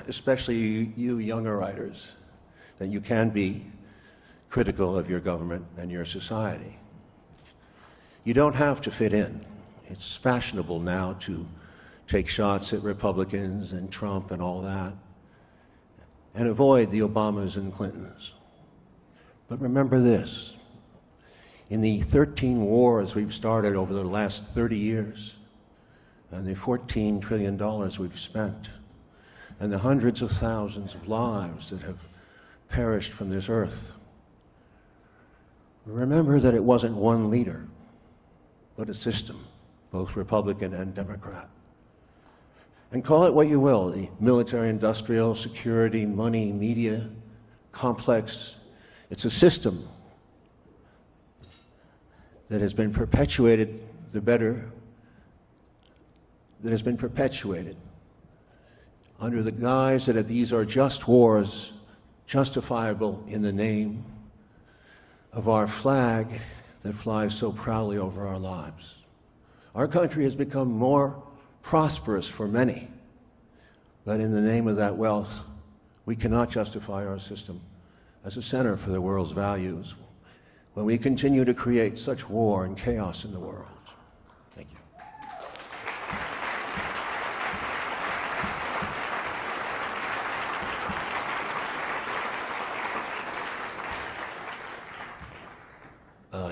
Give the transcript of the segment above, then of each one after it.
especially you younger writers, that you can be critical of your government and your society. You don't have to fit in. It's fashionable now to take shots at Republicans and Trump and all that, and avoid the Obamas and Clintons. But remember this: in the 13 wars we've started over the last 30 years, and the $14 trillion we've spent, and the hundreds of thousands of lives that have perished from this earth, remember that it wasn't one leader, but a system, both Republican and Democrat. And call it what you will, the military-industrial, security, money, media, complex. It's a system that has been perpetuated, that has been perpetuated under the guise that these are just wars, justifiable in the name of our flag that flies so proudly over our lives. Our country has become more prosperous for many, but in the name of that wealth, we cannot justify our system as a center for the world's values when we continue to create such war and chaos in the world. Thank you.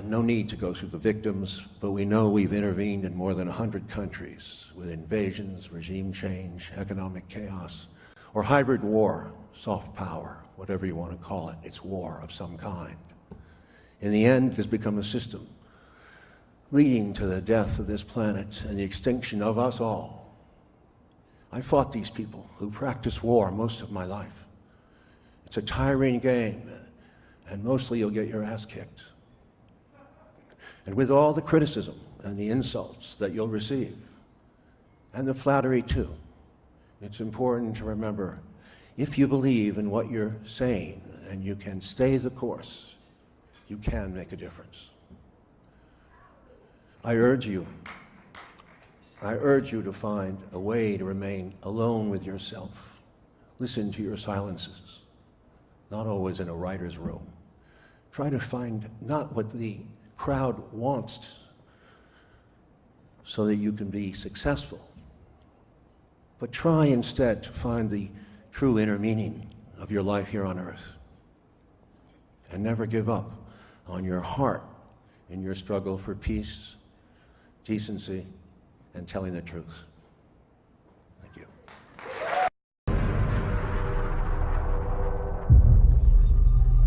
No need to go through the victims, but we know we've intervened in more than 100 countries with invasions, regime change, economic chaos, or hybrid war, soft power, whatever you want to call it. It's war of some kind. In the end, it has become a system leading to the death of this planet and the extinction of us all. I fought these people who practice war most of my life. It's a tiring game, and mostly you'll get your ass kicked. And with all the criticism and the insults that you'll receive, and the flattery too, it's important to remember, if you believe in what you're saying and you can stay the course, you can make a difference. I urge you to find a way to remain alone with yourself. Listen to your silences, not always in a writer's room. Try to find not what the crowd wants so that you can be successful, but try instead to find the true inner meaning of your life here on earth, and never give up on your heart in your struggle for peace, decency, and telling the truth. Thank you.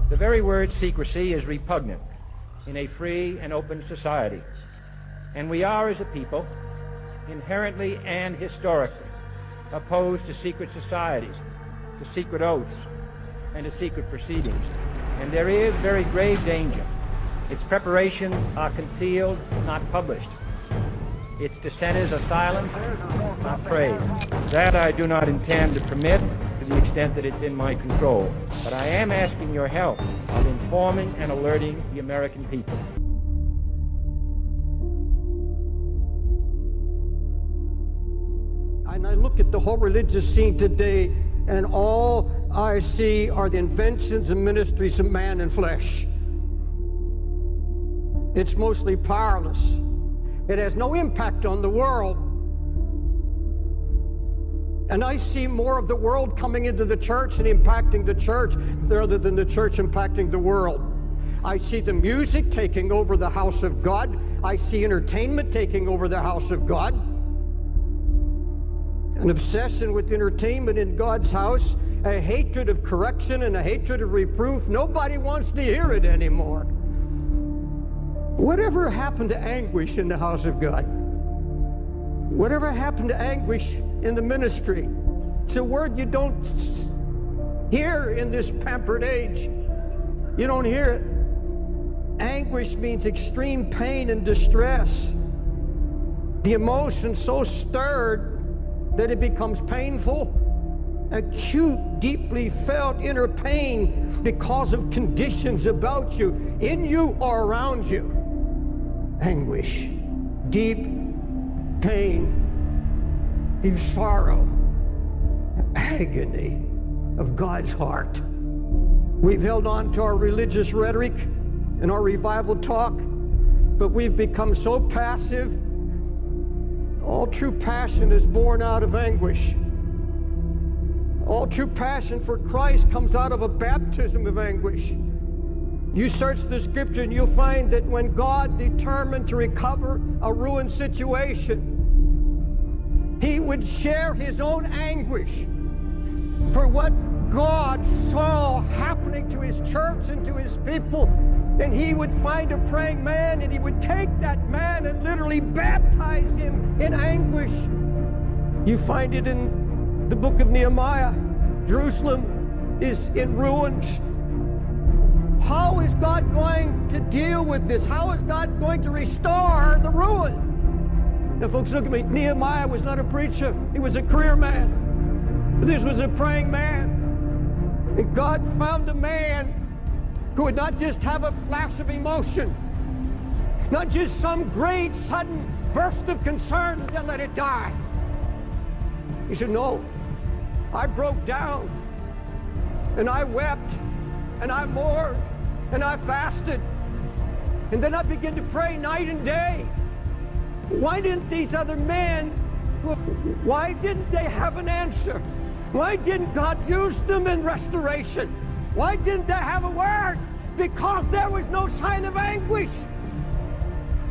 The very word secrecy is repugnant in a free and open society, and we are, as a people, inherently and historically opposed to secret societies, to secret oaths, and to secret proceedings. And there is very grave danger. Its preparations are concealed, not published. Its dissenters are silenced, not praised. That I do not intend to permit to the extent that it's in my control. But I am asking your help of informing and alerting the American people. And I look at the whole religious scene today, and all I see are the inventions and ministries of man and flesh. It's mostly powerless. It has no impact on the world. And I see more of the world coming into the church and impacting the church rather than the church impacting the world. I see the music taking over the house of God. I see entertainment taking over the house of God. An obsession with entertainment in God's house, a hatred of correction and a hatred of reproof. Nobody wants to hear it anymore. Whatever happened to anguish in the house of God? Whatever happened to anguish in the ministry? It's a word you don't hear in this pampered age. You don't hear it. Anguish means extreme pain and distress. The emotion so stirred that it becomes painful. Acute, deeply felt inner pain because of conditions about you, in you or around you. Anguish, deep pain, deep sorrow. agony of God's heart. We've held on to our religious rhetoric and our revival talk, but we've become so passive. All true passion is born out of anguish. All true passion for Christ comes out of a baptism of anguish. You search the scripture and you'll find that when God determined to recover a ruined situation, he would share his own anguish for what God saw happening to his church and to his people. And he would find a praying man and he would take that man and literally baptize him in anguish. You find it in the book of Nehemiah. Jerusalem is in ruins. How is God going to deal with this? How is God going to restore the ruin? Now, folks, look at me. Nehemiah was not a preacher. He was a career man. But this was a praying man. And God found a man who would not just have a flash of emotion, not just some great sudden burst of concern and then let it die. He said, no, I broke down and I wept and I mourned and I fasted. And then I began to pray night and day. Why didn't these other men, why didn't they have an answer? Why didn't God use them in restoration? Why didn't they have a word? Because there was no sign of anguish,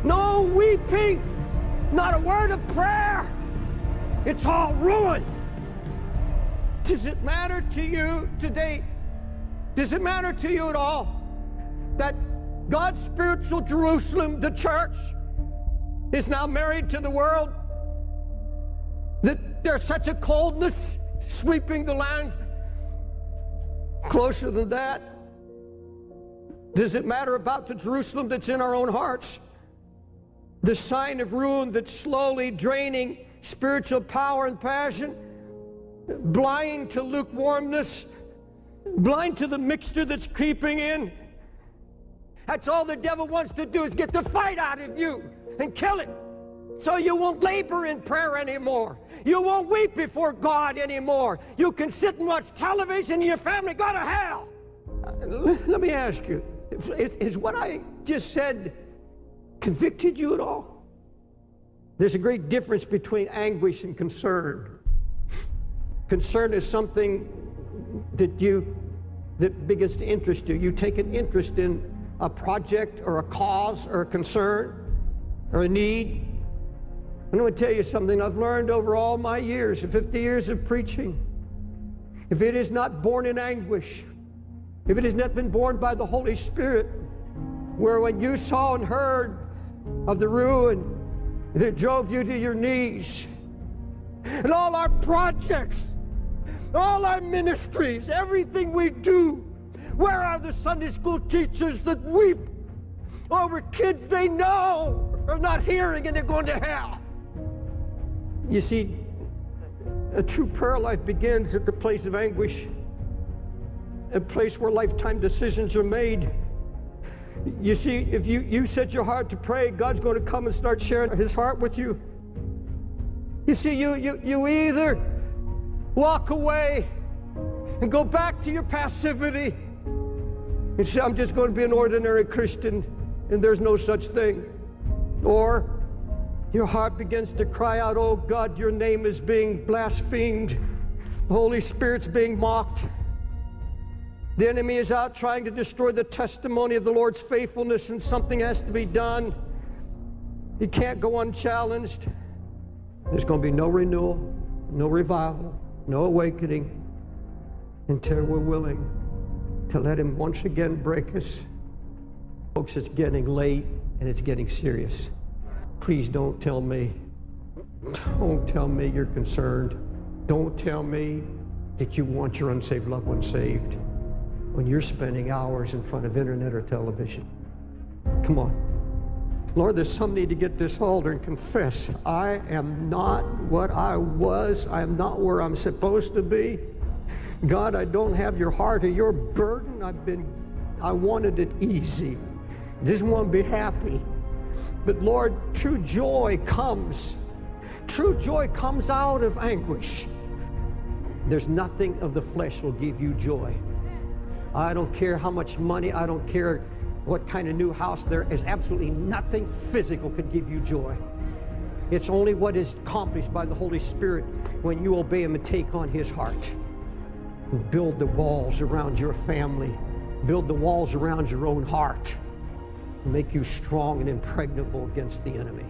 no weeping, not a word of prayer. It's all ruined. Does it matter to you today? Does it matter to you at all that God's spiritual Jerusalem, the church, is now married to the world? That there's such a coldness sweeping the land? Closer than that, does it matter about the Jerusalem that's in our own hearts? The sign of ruin that's slowly draining spiritual power and passion, blind to lukewarmness, blind to the mixture that's creeping in. That's all the devil wants to do, is get the fight out of you and kill it. So you won't labor in prayer anymore. You won't weep before God anymore. You can sit and watch television and your family go to hell. Let me ask you, is what I just said convicted you at all? There's a great difference between anguish and concern. Concern is something that begins to interest you. You take an interest in a project or a cause or a concern or a need. I'm going to tell you something I've learned over all my years, 50 years of preaching. If it is not born in anguish, if it has not been born by the Holy Spirit, where when you saw and heard of the ruin that drove you to your knees, and all our projects, all our ministries, everything we do, where are the Sunday school teachers that weep over kids they know are not hearing and they're going to hell? You see, a true prayer life begins at the place of anguish, a place where lifetime decisions are made. You see, if you set your heart to pray, God's going to come and start sharing his heart with you. You see, you either walk away and go back to your passivity and say, I'm just going to be an ordinary Christian and there's no such thing. Or your heart begins to cry out, oh God, your name is being blasphemed. The Holy Spirit's being mocked. The enemy is out trying to destroy the testimony of the Lord's faithfulness, and something has to be done. You can't go unchallenged. There's going to be no renewal, no revival, no awakening until we're willing to let him once again break us. Folks, it's getting late and it's getting serious. Please don't tell me you're concerned. Don't tell me that you want your unsaved loved one saved when you're spending hours in front of internet or television. Come on. Lord, there's some need to get this altar and confess, I am not what I was. I am not where I'm supposed to be. God, I don't have your heart or your burden. I wanted it easy. Just want to be happy. But Lord, true joy comes. True joy comes out of anguish. There's nothing of the flesh will give you joy. I don't care how much money, I don't care what kind of new house, there is absolutely nothing physical could give you joy. It's only what is accomplished by the Holy Spirit when you obey Him and take on His heart. Build the walls around your family. Build the walls around your own heart. Make you strong and impregnable against the enemy.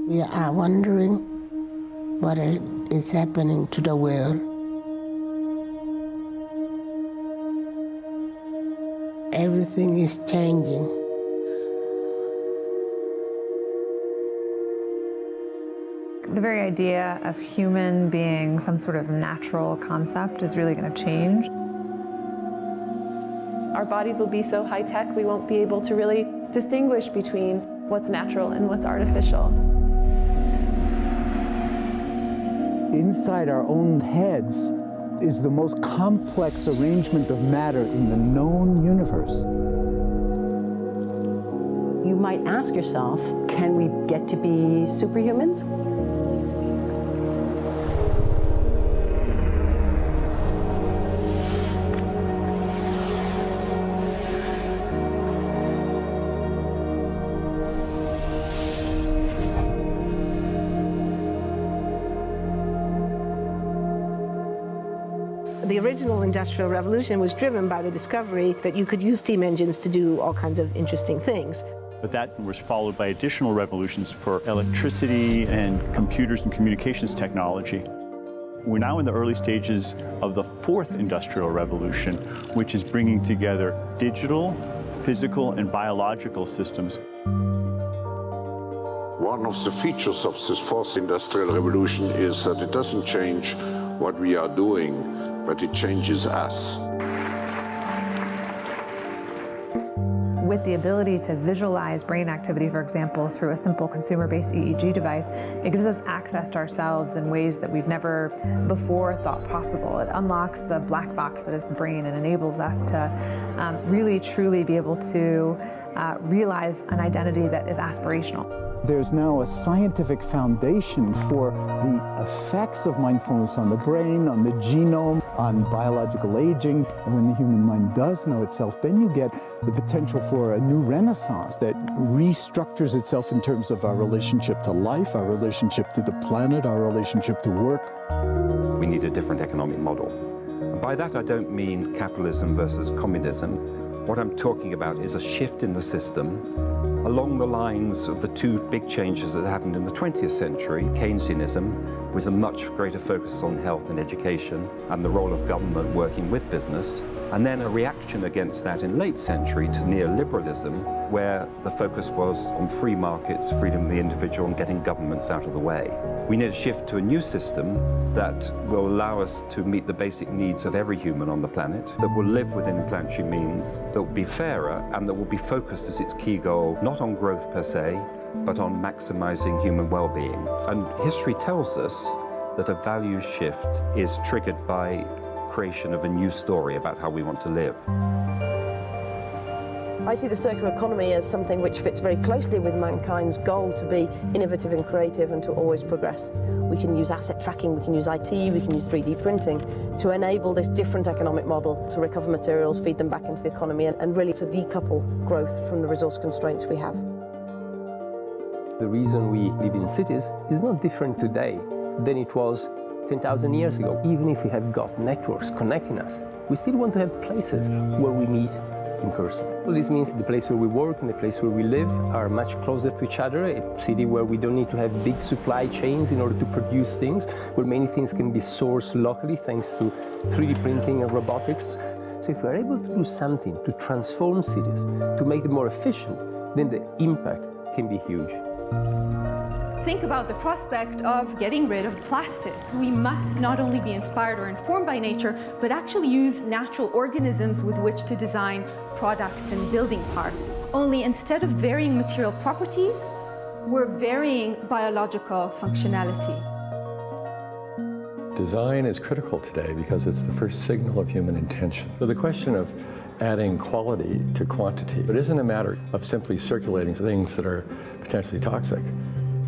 We are wondering what is happening to the world. Everything is changing. The very idea of human being some sort of natural concept is really going to change. Our bodies will be so high-tech we won't be able to really distinguish between what's natural and what's artificial. Inside our own heads is the most complex arrangement of matter in the known universe. You might ask yourself, can we get to be superhumans? The original Industrial Revolution was driven by the discovery that you could use steam engines to do all kinds of interesting things. But that was followed by additional revolutions for electricity and computers and communications technology. We're now in the early stages of the fourth Industrial Revolution, which is bringing together digital, physical, and biological systems. One of the features of this fourth Industrial Revolution is that it doesn't change what we are doing, but it changes us. With the ability to visualize brain activity, for example, through a simple consumer-based EEG device, it gives us access to ourselves in ways that we've never before thought possible. It unlocks the black box that is the brain and enables us to really, truly be able to realize an identity that is aspirational. There's now a scientific foundation for the effects of mindfulness on the brain, on the genome, on biological aging. And when the human mind does know itself, then you get the potential for a new renaissance that restructures itself in terms of our relationship to life, our relationship to the planet, our relationship to work. We need a different economic model. And by that I don't mean capitalism versus communism. What I'm talking about is a shift in the system along the lines of the two big changes that happened in the 20th century, Keynesianism, with a much greater focus on health and education and the role of government working with business, and then a reaction against that in late century to neoliberalism, where the focus was on free markets, freedom of the individual, and getting governments out of the way. We need a shift to a new system that will allow us to meet the basic needs of every human on the planet, that will live within planetary means, that will be fairer, and that will be focused as its key goal, not on growth per se, but on maximizing human well-being. And history tells us that a values shift is triggered by creation of a new story about how we want to live. I see the circular economy as something which fits very closely with mankind's goal to be innovative and creative and to always progress. We can use asset tracking, we can use IT, we can use 3D printing to enable this different economic model to recover materials, feed them back into the economy, and really to decouple growth from the resource constraints we have. The reason we live in cities is not different today than it was 10,000 years ago. Even if we have got networks connecting us, we still want to have places where we meet in person. So this means the place where we work and the place where we live are much closer to each other, a city where we don't need to have big supply chains in order to produce things, where many things can be sourced locally thanks to 3D printing and robotics. So if we're able to do something to transform cities, to make them more efficient, then the impact can be huge. Think about the prospect of getting rid of plastics. We must not only be inspired or informed by nature, but actually use natural organisms with which to design products and building parts. Only instead of varying material properties, we're varying biological functionality. Design is critical today because it's the first signal of human intention. So the question of adding quality to quantity, it isn't a matter of simply circulating things that are potentially toxic.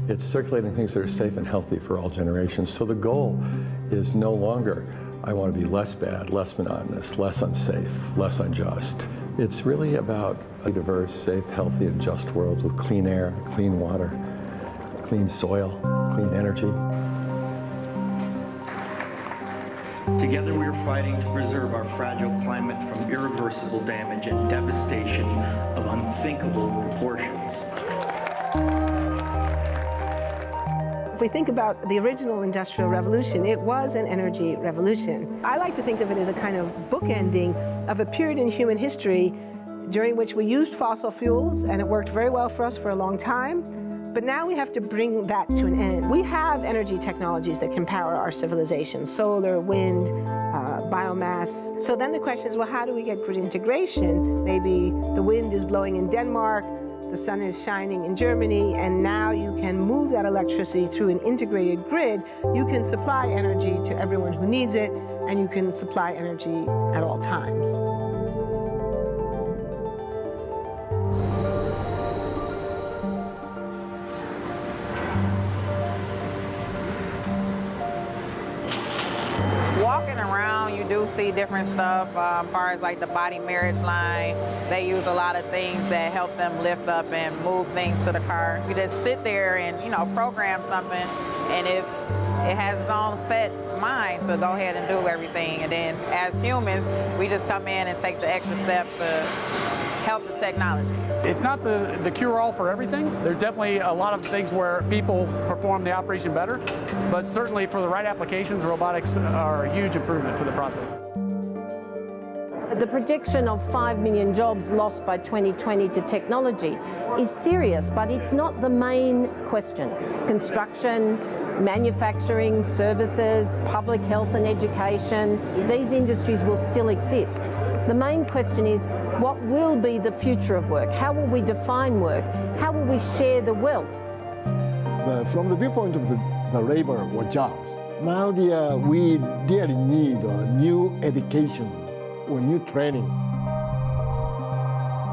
It's circulating things that are safe and healthy for all generations. So the goal is no longer, I want to be less bad, less monotonous, less unsafe, less unjust. It's really about a diverse, safe, healthy, and just world with clean air, clean water, clean soil, clean energy. Together we are fighting to preserve our fragile climate from irreversible damage and devastation of unthinkable proportions. If we think about the original Industrial Revolution, it was an energy revolution. I like to think of it as a kind of bookending of a period in human history during which we used fossil fuels, and it worked very well for us for a long time. But now we have to bring that to an end. We have energy technologies that can power our civilization: solar, wind, biomass. So then the question is, well, how do we get grid integration? Maybe the wind is blowing in Denmark, the sun is shining in Germany, and now you can move that electricity through an integrated grid. You can supply energy to everyone who needs it, and you can supply energy at all times. Walking around, you do see different stuff as far as like the body marriage line. They use a lot of things that help them lift up and move things to the car. You just sit there and, you know, program something, and it has its own set mind to go ahead and do everything. And then as humans, we just come in and take the extra steps to help the technology. It's not the cure-all for everything. There's definitely a lot of things where people perform the operation better, but certainly for the right applications, robotics are a huge improvement for the process. The prediction of 5 million jobs lost by 2020 to technology is serious, but it's not the main question. Construction, manufacturing, services, public health and education, these industries will still exist. The main question is, what will be the future of work? How will we define work? How will we share the wealth? From the viewpoint of the labor or jobs, now we really need new education or new training.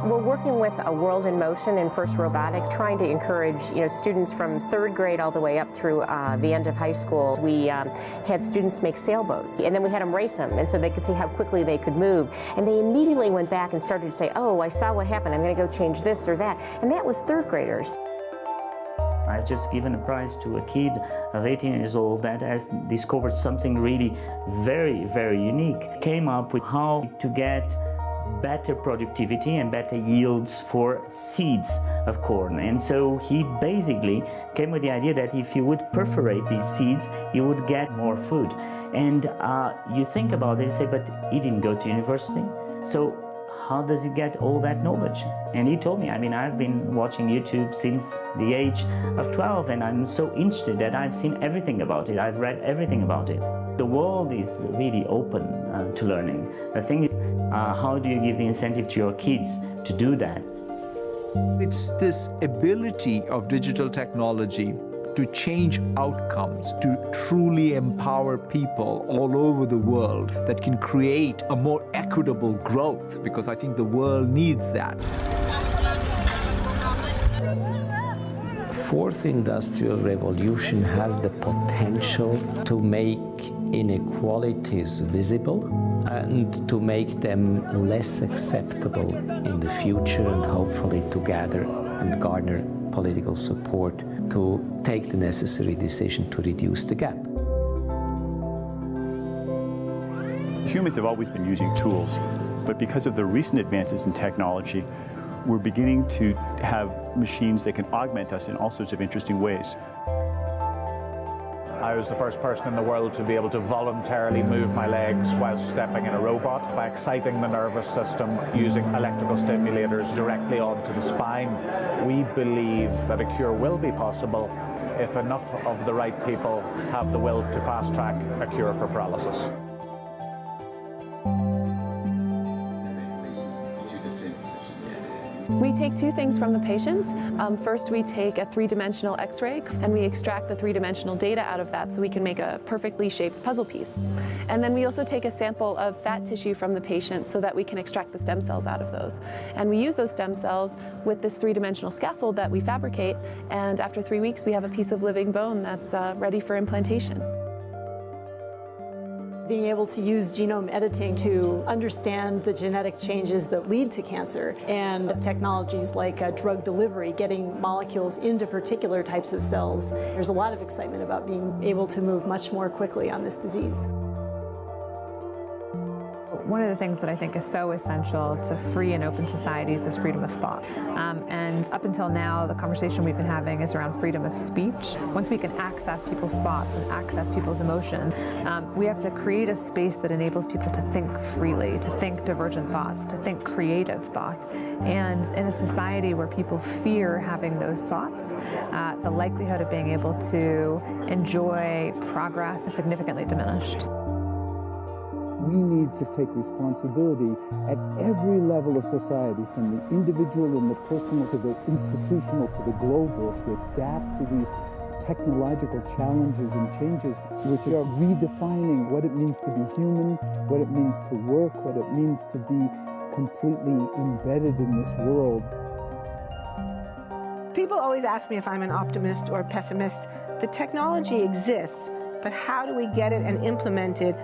We're working with a World in Motion and First Robotics, trying to encourage students from 3rd grade all the way up through the end of high school. We had students make sailboats, and then we had them race them, and so they could see how quickly they could move. And they immediately went back and started to say, oh, I saw what happened, I'm going to go change this or that. And that was 3rd graders. I just given a prize to a kid of 18 years old that has discovered something really very, very unique. Came up with how to get better productivity and better yields for seeds of corn. And so he basically came with the idea that if you would perforate these seeds, you would get more food. And you think about it and say, but he didn't go to university. So how does he get all that knowledge? And he told me, I mean, I've been watching YouTube since the age of 12, and I'm so interested that I've seen everything about it. I've read everything about it. The world is really open to learning. The thing is, how do you give the incentive to your kids to do that? It's this ability of digital technology to change outcomes, to truly empower people all over the world that can create a more equitable growth, because I think the world needs that. Fourth Industrial Revolution has the potential to make inequalities visible and to make them less acceptable in the future, and hopefully to gather and garner political support to take the necessary decision to reduce the gap. Humans have always been using tools, but because of the recent advances in technology, we're beginning to have machines that can augment us in all sorts of interesting ways. I was the first person in the world to be able to voluntarily move my legs while stepping in a robot by exciting the nervous system using electrical stimulators directly onto the spine. We believe that a cure will be possible if enough of the right people have the will to fast-track a cure for paralysis. We take two things from the patient. First, we take a three-dimensional X-ray, and we extract the three-dimensional data out of that so we can make a perfectly shaped puzzle piece. And then we also take a sample of fat tissue from the patient so that we can extract the stem cells out of those. And we use those stem cells with this three-dimensional scaffold that we fabricate, and after 3 weeks, we have a piece of living bone that's ready for implantation. Being able to use genome editing to understand the genetic changes that lead to cancer, and technologies like drug delivery, getting molecules into particular types of cells. There's a lot of excitement about being able to move much more quickly on this disease. One of the things that I think is so essential to free and open societies is freedom of thought. And up until now, the conversation we've been having is around freedom of speech. Once we can access people's thoughts and access people's emotion, we have to create a space that enables people to think freely, to think divergent thoughts, to think creative thoughts. And in a society where people fear having those thoughts, the likelihood of being able to enjoy progress is significantly diminished. We need to take responsibility at every level of society, from the individual and the personal to the institutional to the global, to adapt to these technological challenges and changes which are redefining what it means to be human, what it means to work, what it means to be completely embedded in this world. People always ask me if I'm an optimist or a pessimist. The technology exists, but how do we get it and implement it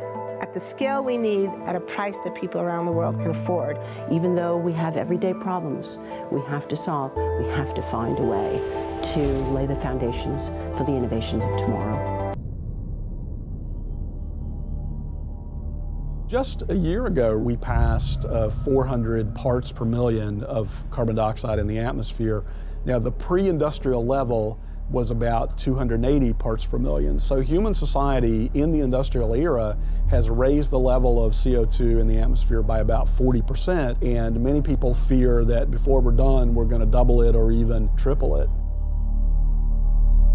at the scale we need at a price that people around the world can afford? Even though we have everyday problems we have to solve, we have to find a way to lay the foundations for the innovations of tomorrow. Just a year ago, we passed 400 parts per million of carbon dioxide in the atmosphere. Now, the pre-industrial level was about 280 parts per million. So human society in the industrial era has raised the level of CO2 in the atmosphere by about 40%, and many people fear that before we're done, we're going to double it or even triple it.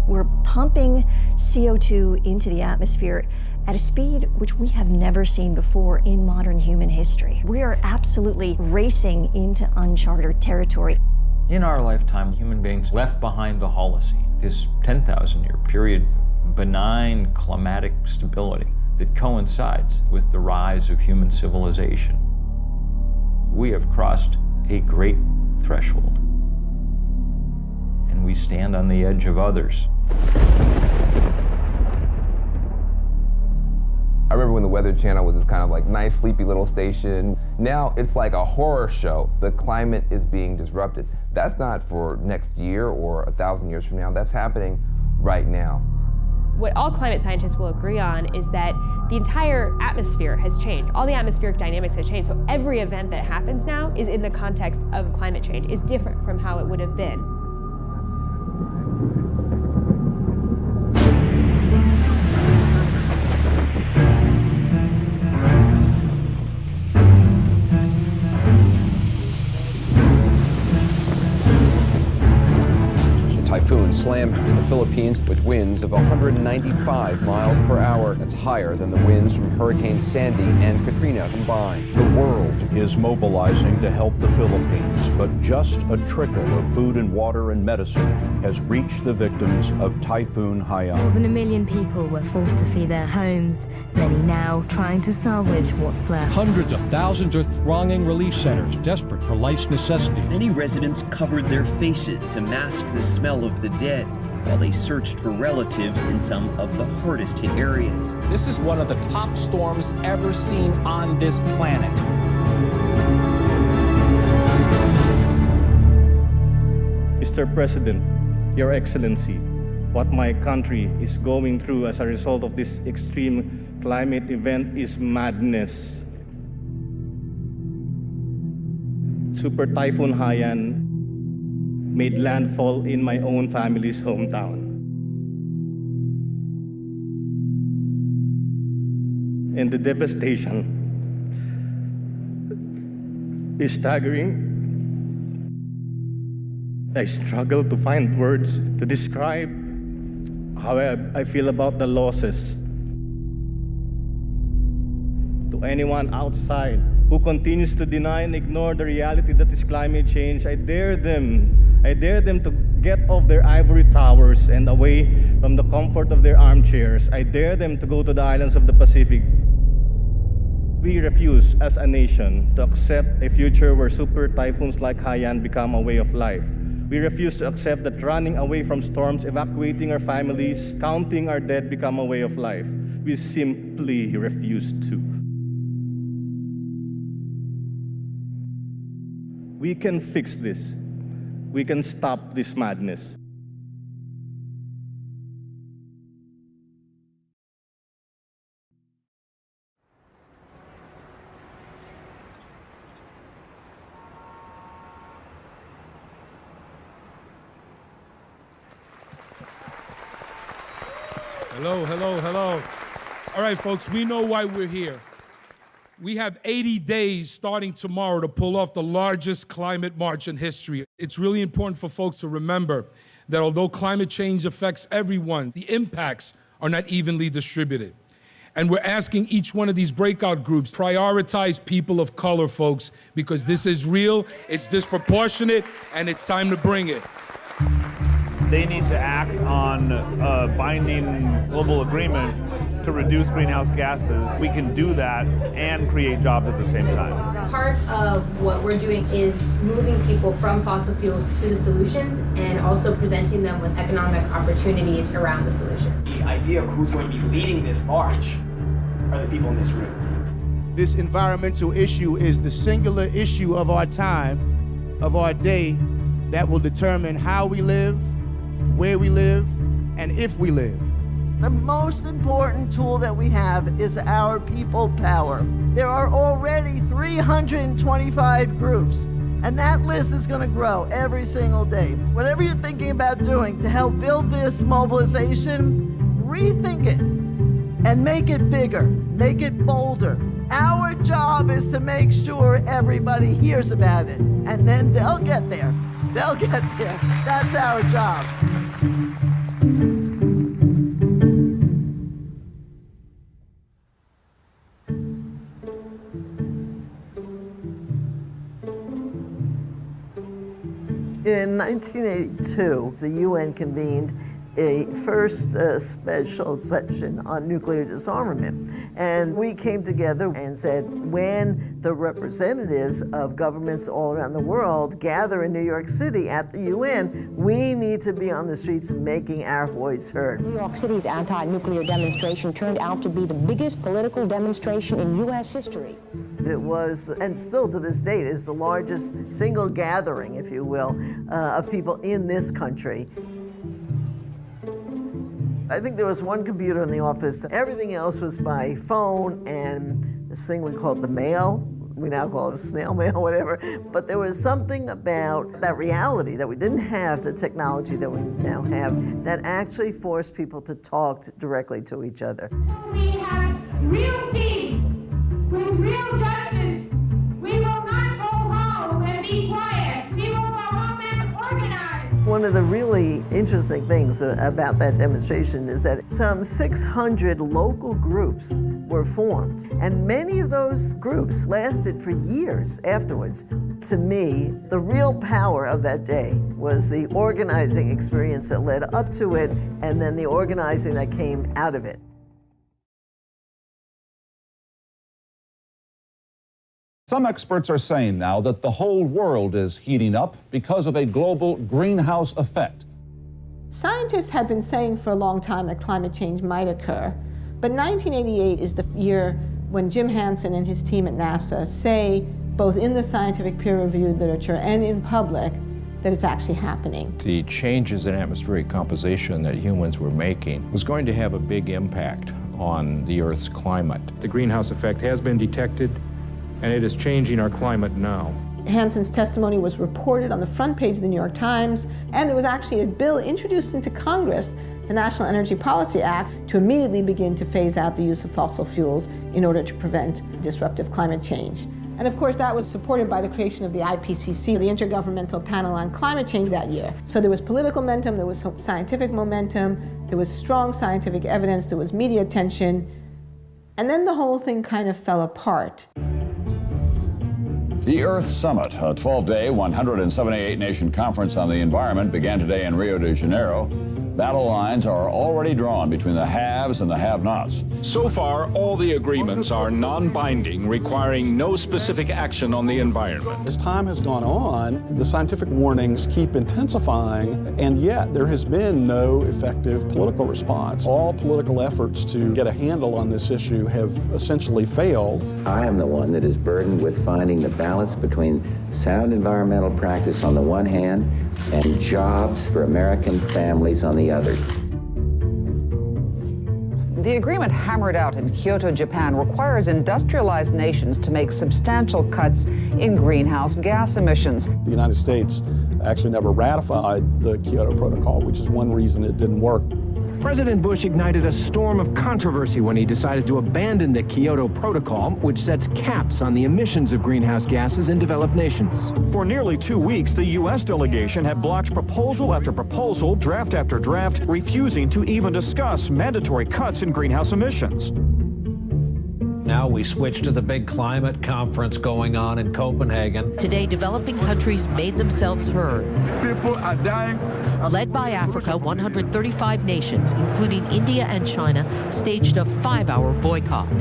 We're pumping CO2 into the atmosphere at a speed which we have never seen before in modern human history. We are absolutely racing into uncharted territory. In our lifetime, human beings left behind the Holocene, this 10,000-year period of benign climatic stability that coincides with the rise of human civilization. We have crossed a great threshold, and we stand on the edge of others. I remember when the Weather Channel was this kind of like nice, sleepy little station. Now it's like a horror show. The climate is being disrupted. That's not for next year or 1,000 years from now. That's happening right now. What all climate scientists will agree on is that the entire atmosphere has changed. All the atmospheric dynamics has changed. So every event that happens now is in the context of climate change, is different from how it would have been. Typhoon slammed the Philippines with winds of 195 miles per hour. That's higher than the winds from Hurricane Sandy and Katrina combined. The world is mobilizing to help the Philippines, but just a trickle of food and water and medicine has reached the victims of Typhoon Haiyan. More than 1 million people were forced to flee their homes, many now trying to salvage what's left. Hundreds of thousands are thronging relief centers, desperate for life's necessities. Many residents covered their faces to mask the smell of the dead while they searched for relatives in some of the hardest hit areas. This is one of the top storms ever seen on this planet. Mr. President, Your Excellency, what my country is going through as a result of this extreme climate event is madness. Super Typhoon Haiyan made landfall in my own family's hometown. and the devastation is staggering. I struggle to find words to describe how I feel about the losses. To anyone outside who continues to deny and ignore the reality that is climate change, I dare them to get off their ivory towers and away from the comfort of their armchairs. I dare them to go to the islands of the Pacific. We refuse as a nation to accept a future where super typhoons like Haiyan become a way of life. We refuse to accept that running away from storms, evacuating our families, counting our dead become a way of life. We simply refuse to. We can fix this. We can stop this madness. Hello, hello, hello. All right, folks, we know why we're here. We have 80 days starting tomorrow to pull off the largest climate march in history. It's really important for folks to remember that although climate change affects everyone, the impacts are not evenly distributed. And we're asking each one of these breakout groups, prioritize people of color, folks, because this is real, it's disproportionate, and it's time to bring it. They need to act on a binding global agreement to reduce greenhouse gases. We can do that and create jobs at the same time. Part of what we're doing is moving people from fossil fuels to the solutions and also presenting them with economic opportunities around the solution. The idea of who's going to be leading this march are the people in this room. This environmental issue is the singular issue of our time, of our day, that will determine how we live, where we live, and if we live. The most important tool that we have is our people power. There are already 325 groups, and that list is going to grow every single day. Whatever you're thinking about doing to help build this mobilization, rethink it and make it bigger, make it bolder. Our job is to make sure everybody hears about it, and then they'll get there. They'll get there. That's our job. In 1982, the UN convened a first special session on nuclear disarmament. And we came together and said, when the representatives of governments all around the world gather in New York City at the UN, we need to be on the streets making our voice heard. New York City's anti-nuclear demonstration turned out to be the biggest political demonstration in U.S. history. It was, and still to this date, is the largest single gathering, if you will, of people in this country. I think there was one computer in the office. Everything else was by phone and this thing we called the mail. We now call it a snail mail, whatever. But there was something about that reality that we didn't have the technology that we now have that actually forced people to talk directly to each other. We have real peace with real justice. We will not go home and be quiet. We will go home and organize. One of the really interesting things about that demonstration is that some 600 local groups were formed, and many of those groups lasted for years afterwards. To me, the real power of that day was the organizing experience that led up to it, and then the organizing that came out of it. Some experts are saying now that the whole world is heating up because of a global greenhouse effect. Scientists had been saying for a long time that climate change might occur, but 1988 is the year when Jim Hansen and his team at NASA say, both in the scientific peer-reviewed literature and in public, that it's actually happening. The changes in atmospheric composition that humans were making was going to have a big impact on the Earth's climate. The greenhouse effect has been detected, and it is changing our climate now. Hansen's testimony was reported on the front page of the New York Times, and there was actually a bill introduced into Congress the National Energy Policy Act to immediately begin to phase out the use of fossil fuels in order to prevent disruptive climate change. And of course, that was supported by the creation of the IPCC, the Intergovernmental Panel on Climate Change, that year. So there was political momentum, there was scientific momentum, there was strong scientific evidence, there was media attention, and then the whole thing kind of fell apart. The Earth Summit, a 12-day, 178-nation conference on the environment, began today in Rio de Janeiro. Battle lines are already drawn between the haves and the have-nots. So far, all the agreements are non-binding, requiring no specific action on the environment. As time has gone on, the scientific warnings keep intensifying, and yet there has been no effective political response. All political efforts to get a handle on this issue have essentially failed. I am the one that is burdened with finding the balance between sound environmental practice on the one hand and jobs for American families on the other. The agreement hammered out in Kyoto, Japan, requires industrialized nations to make substantial cuts in greenhouse gas emissions. The United States actually never ratified the Kyoto Protocol, which is one reason it didn't work. President Bush ignited a storm of controversy when he decided to abandon the Kyoto Protocol, which sets caps on the emissions of greenhouse gases in developed nations. For nearly 2 weeks, the U.S. delegation had blocked proposal after proposal, draft after draft, refusing to even discuss mandatory cuts in greenhouse emissions. Now we switch to the big climate conference going on in Copenhagen. Today, developing countries made themselves heard. People are dying. Led by Africa, 135 nations, including India and China, staged a 5-hour boycott,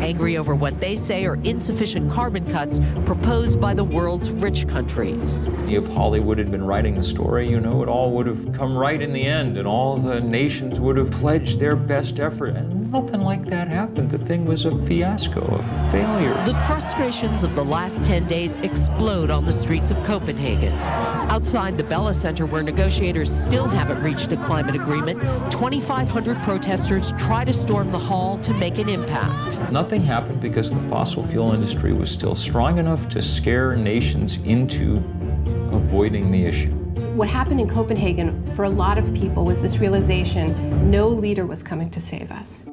angry over what they say are insufficient carbon cuts proposed by the world's rich countries. If Hollywood had been writing the story, you know, it all would have come right in the end, and all the nations would have pledged their best effort. And nothing like that happened. The thing was a fiasco, a failure. The frustrations of the last 10 days explode on the streets of Copenhagen. Outside the Bella Center, where negotiators still haven't reached a climate agreement, 2,500 protesters try to storm the hall to make an impact. Nothing happened because the fossil fuel industry was still strong enough to scare nations into avoiding the issue. What happened in Copenhagen for a lot of people was this realization no leader was coming to save us.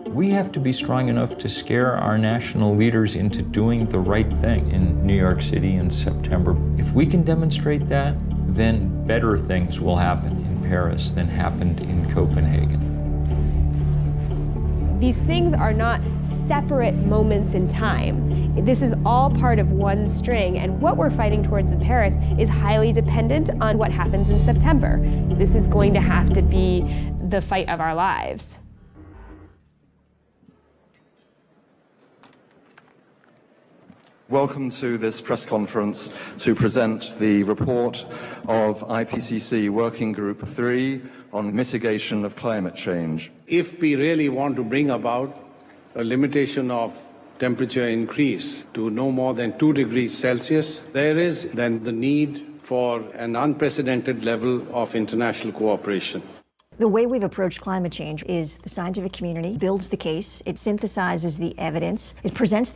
We have to be strong enough to scare our national leaders into doing the right thing in New York City in September. If we can demonstrate that, then better things will happen in Paris than happened in Copenhagen. These things are not separate moments in time. This is all part of one string, and what we're fighting towards in Paris is highly dependent on what happens in September. This is going to have to be the fight of our lives. Welcome to this press conference to present the report of IPCC Working Group 3 on mitigation of climate change. If we really want to bring about a limitation of temperature increase to no more than 2 degrees Celsius, there is then the need for an unprecedented level of international cooperation. The way we've approached climate change is the scientific community builds the case, it synthesizes the evidence, it presents